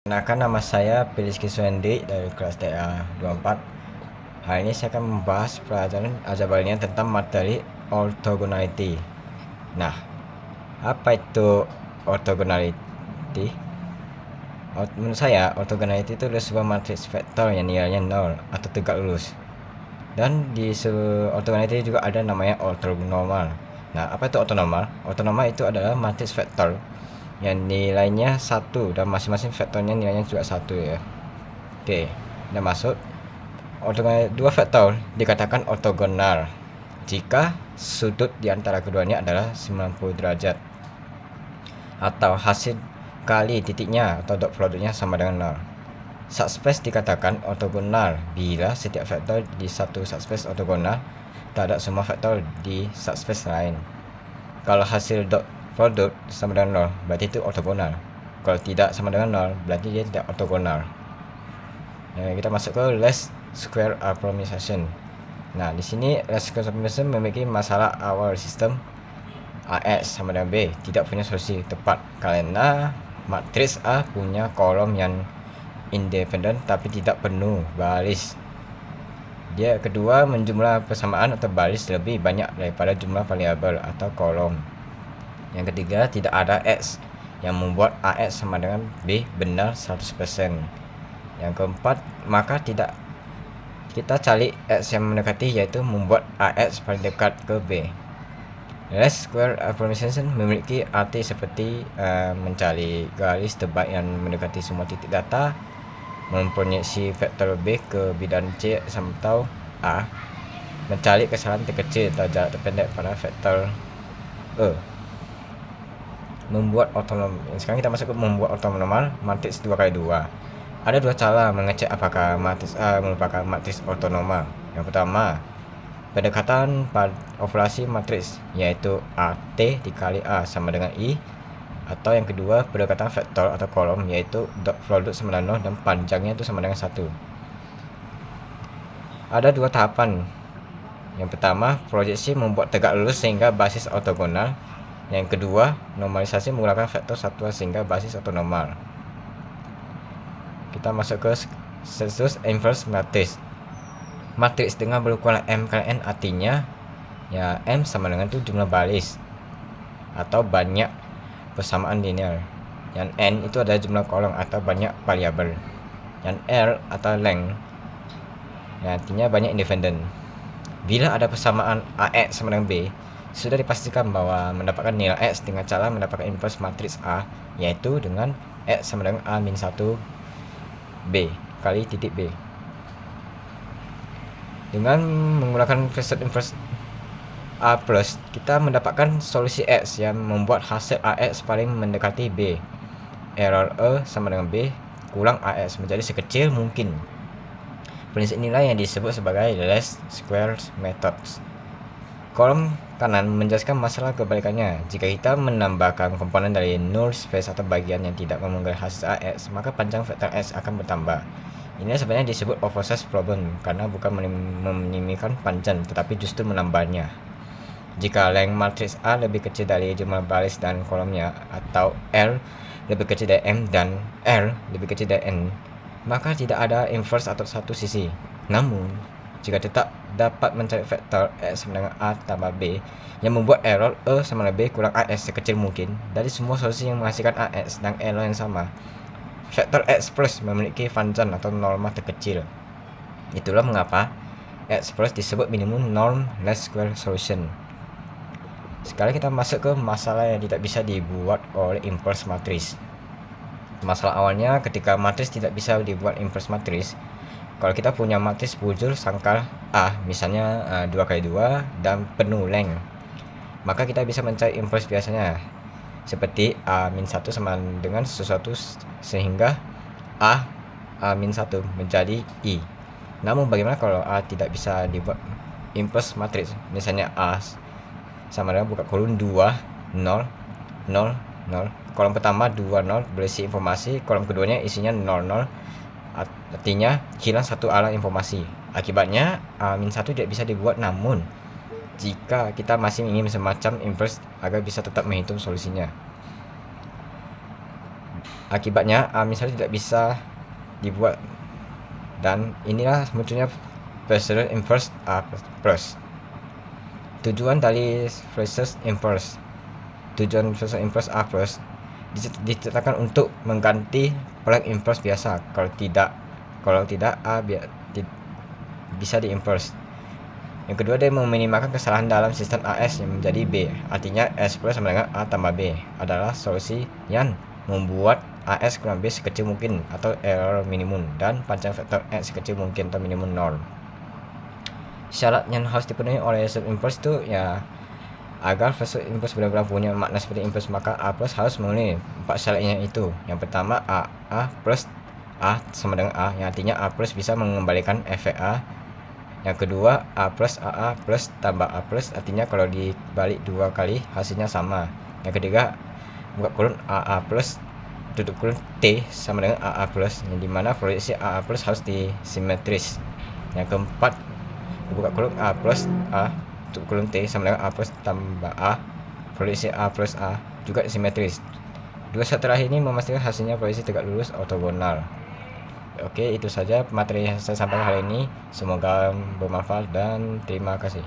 Perkenalkan, nama saya Piliski Suendi dari kelas TA 24. Hari ini saya akan membahas pelajaran aljabarnya tentang materi orthogonality. Nah, apa itu orthogonality? Menurut saya, orthogonality itu adalah sebuah matriks vektor yang nilainya 0 atau tegak lurus. Dan di orthogonality juga ada namanya ortonormal. Nah, apa itu ortonormal? Ortonormal itu adalah matriks vektor yang nilainya 1 dan masing-masing vektornya nilainya juga 1 ya. Oke, udah masuk. Dua vektor dikatakan ortogonal jika sudut di antara keduanya adalah 90 derajat atau hasil kali titiknya atau dot produknya sama dengan 0. Subspace dikatakan ortogonal bila setiap vektor di satu subspace ortogonal terhadap semua vektor di subspace lain. Kalau hasil dot produk sama dengan 0, berarti itu ortogonal. Kalau tidak sama dengan 0, berarti dia tidak ortogonal. Kita masuk ke least square approximation. Nah, di sini least square approximation memiliki masalah awal sistem AX sama dengan B tidak punya solusi tepat karena matriks A punya kolom yang independen tapi tidak penuh baris. Dia kedua, menjumlah persamaan atau baris lebih banyak daripada jumlah variabel atau kolom. Yang ketiga, tidak ada X yang membuat AX sama dengan B benar 100%. Yang keempat, maka tidak kita cari X yang mendekati, yaitu membuat AX paling dekat ke B. Least square approximation memiliki arti seperti mencari garis terbaik yang mendekati semua titik data, memproyeksi vektor B ke bidang C atau A, mencari kesalahan terkecil atau jarak terpendek pada vektor E. Membuat ortonormal. Sekarang kita masuk ke membuat ortonormal matriks 2x2. Ada dua cara mengecek apakah matriks A merupakan matriks ortonormal. Yang pertama, pendekatan operasi matriks, yaitu AT dikali A sama dengan I. Atau yang kedua, pendekatan vektor atau kolom, yaitu dot product sama dengan 0 dan panjangnya itu sama dengan 1. Ada dua tahapan. Yang pertama, proyeksi membuat tegak lurus sehingga basis ortogonal. Yang kedua, normalisasi menggunakan vektor satuan sehingga basis ortonormal. Kita masuk ke status inverse matrix. Matriks dengan berukuran M kali N artinya ya M sama dengan itu jumlah baris atau banyak persamaan linear. Yang N itu adalah jumlah kolom atau banyak variabel. Yang L atau length ya artinya banyak independen. Bila ada persamaan AX sama dengan B, sudah dipastikan bahwa mendapatkan nilai X dengan cara mendapatkan inverse matriks A, yaitu dengan X sama dengan A-1 B kali titik B. Dengan menggunakan facet inverse A+, kita mendapatkan solusi X yang membuat hasil AX paling mendekati B. Error E sama dengan B kurang AX menjadi sekecil mungkin. Prinsip inilah yang disebut sebagai least square methods. Kolom kanan menjelaskan masalah kebalikannya. Jika kita menambahkan komponen dari null space atau bagian yang tidak memenuhi hasil AX, maka panjang vektor X akan bertambah. Ini sebenarnya disebut oversize problem karena bukan meminimkan panjang tetapi justru menambahnya. Jika length matriks A lebih kecil dari jumlah baris dan kolomnya, atau L lebih kecil dari M dan R lebih kecil dari N, maka tidak ada inverse atau satu sisi. Namun, jika tetap dapat mencari vektor X sama dengan A tambah B yang membuat error E sama dengan B kurang AX sekecil mungkin dari semua solusi yang menghasilkan AX dan error yang sama, vektor X plus memiliki panjang atau norma terkecil. Itulah mengapa X plus disebut minimum norm least square solution. Sekarang kita masuk ke masalah yang tidak bisa dibuat oleh inverse matrix. Masalah awalnya ketika matriks tidak bisa dibuat inverse matrix. Kalau kita punya matriks bujur sangkal A, misalnya 2x2 dan penuh length, maka kita bisa mencari inverse biasanya seperti A-1 sama dengan sesuatu sehingga A-1 menjadi I. Namun bagaimana kalau A tidak bisa dibuat inverse matrix? Misalnya A sama dengan buka kolom 2 0 0 0. Kolom pertama 2 0 berisi informasi, kolom keduanya isinya 0 0. Artinya hilang satu alam informasi. Akibatnya A-1 tidak bisa dibuat. Namun jika kita masih ingin semacam inverse agar bisa tetap menghitung solusinya, Akibatnya A misalnya tidak bisa dibuat, dan inilah munculnya procedure inverse A plus. Tujuan dari procedure inverse A plus ditetapkan untuk mengganti flag inverse biasa. Kalau tidak A bisa di inverse. Yang kedua, dia meminimalkan kesalahan dalam sistem AS yang menjadi B. Artinya S plus sama dengan A tambah B adalah solusi yang membuat AS kurang B sekecil mungkin atau error minimum, dan panjang vektor X sekecil mungkin atau minimum 0. Syarat yang harus dipenuhi oleh sub inverse itu ya, agar sub inverse benar-benar punya makna seperti inverse, maka A plus harus memenuhi 4 syaratnya itu. Yang pertama, A plus A sama dengan A, yang artinya A plus bisa mengembalikan efek A. Yang kedua, A plus AA plus tambah A plus, artinya kalau dibalik 2 kali hasilnya sama. Yang ketiga, buka kurun AA plus tutup kurun T sama dengan AA plus, yang dimana proyeksi AA plus harus disimetris. Yang keempat, buka kurun A plus A tutup kurun T sama dengan A plus tambah A, proyeksi A plus A juga simetris. Dua syarat terakhir ini memastikan hasilnya proyeksi tegak lurus ortogonal. Oke, itu saja materi yang saya sampaikan hari ini. Semoga bermanfaat dan terima kasih.